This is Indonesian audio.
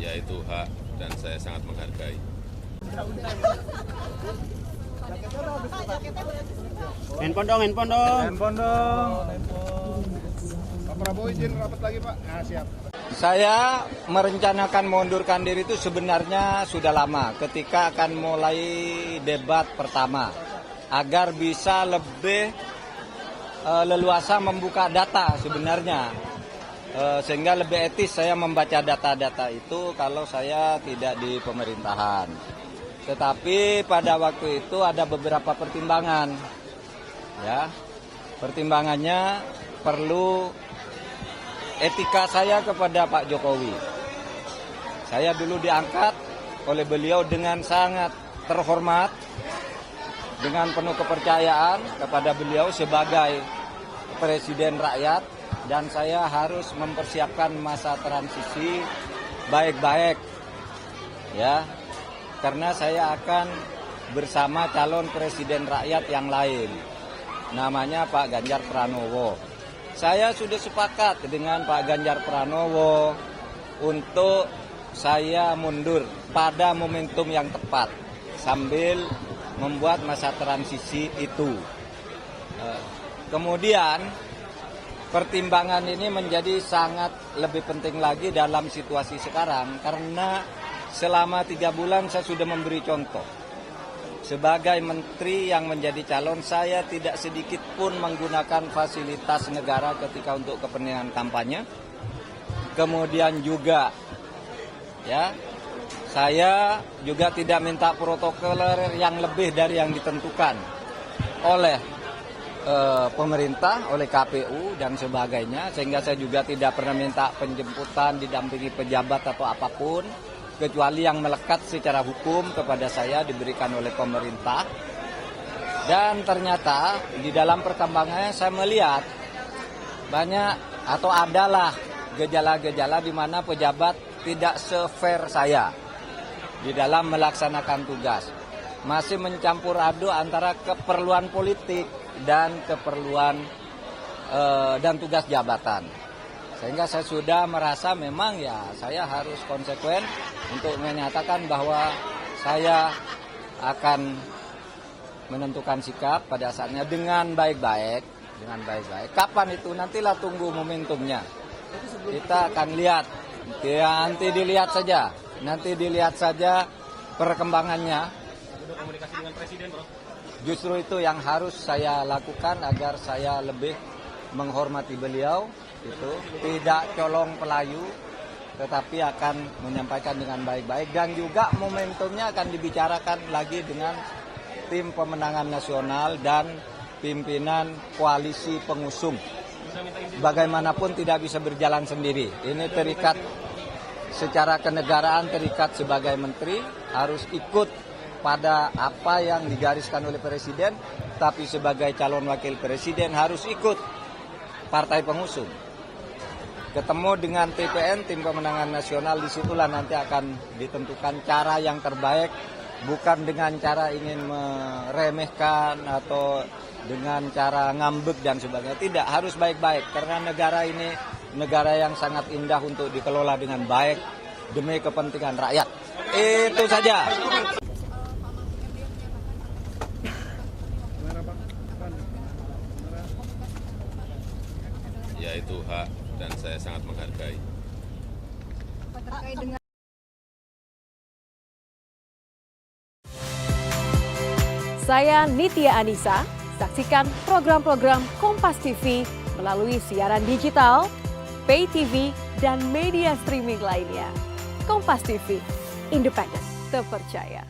Ya itu hak dan saya sangat menghargai. Handphone dong. Handphone dong. Pak Prabowo izin rapat lagi Pak. Nah, siap. Saya merencanakan mengundurkan diri itu sebenarnya sudah lama ketika akan mulai debat pertama agar bisa lebih leluasa membuka data sebenarnya sehingga lebih etis saya membaca data-data itu kalau saya tidak di pemerintahan. Tetapi pada waktu itu ada beberapa pertimbangan, ya. Pertimbangannya perlu etika saya kepada Pak Jokowi. Saya dulu diangkat oleh beliau dengan sangat terhormat, dengan penuh kepercayaan kepada beliau sebagai presiden rakyat, dan saya harus mempersiapkan masa transisi baik-baik, ya. Karena saya akan bersama calon presiden rakyat yang lain, namanya Pak Ganjar Pranowo. Saya sudah sepakat dengan Pak Ganjar Pranowo untuk saya mundur pada momentum yang tepat sambil membuat masa transisi itu. Kemudian pertimbangan ini menjadi sangat lebih penting lagi dalam situasi sekarang karena selama 3 bulan saya sudah memberi contoh. Sebagai menteri yang menjadi calon, saya tidak sedikit pun menggunakan fasilitas negara ketika untuk kepentingan kampanye. Kemudian juga, ya, saya juga tidak minta protokoler yang lebih dari yang ditentukan oleh pemerintah, oleh KPU dan sebagainya. Sehingga saya juga tidak pernah minta penjemputan, didampingi pejabat atau apapun, kecuali yang melekat secara hukum kepada saya diberikan oleh pemerintah. Dan ternyata di dalam perkembangannya saya melihat banyak atau adalah gejala-gejala di mana pejabat tidak se-fair saya di dalam melaksanakan tugas. Masih mencampur aduk antara keperluan politik dan keperluan dan tugas jabatan. Sehingga saya sudah merasa memang ya saya harus konsekuen untuk menyatakan bahwa saya akan menentukan sikap pada saatnya dengan baik-baik. Kapan itu nantilah tunggu momentumnya. Kita akan lihat. Ya, nanti dilihat saja perkembangannya. Udah komunikasi dengan presiden, Bro. Justru itu yang harus saya lakukan agar saya lebih menghormati beliau. Itu tidak colong pelayu, tetapi akan menyampaikan dengan baik-baik dan juga momentumnya akan dibicarakan lagi dengan tim pemenangan nasional dan pimpinan koalisi pengusung. Bagaimanapun tidak bisa berjalan sendiri. Ini terikat secara kenegaraan, terikat sebagai menteri harus ikut pada apa yang digariskan oleh presiden, tapi sebagai calon wakil presiden harus ikut partai pengusung. Ketemu dengan TPN, tim pemenangan nasional, disitulah nanti akan ditentukan cara yang terbaik, bukan dengan cara ingin meremehkan atau dengan cara ngambek dan sebagainya. Tidak, harus baik-baik karena negara ini negara yang sangat indah untuk dikelola dengan baik demi kepentingan rakyat. Itu saja. Ya itu hak dan saya sangat menghargai. Saya Nitya Anissa, saksikan program-program Kompas TV melalui siaran digital, pay TV, dan media streaming lainnya. Kompas TV, independen, terpercaya.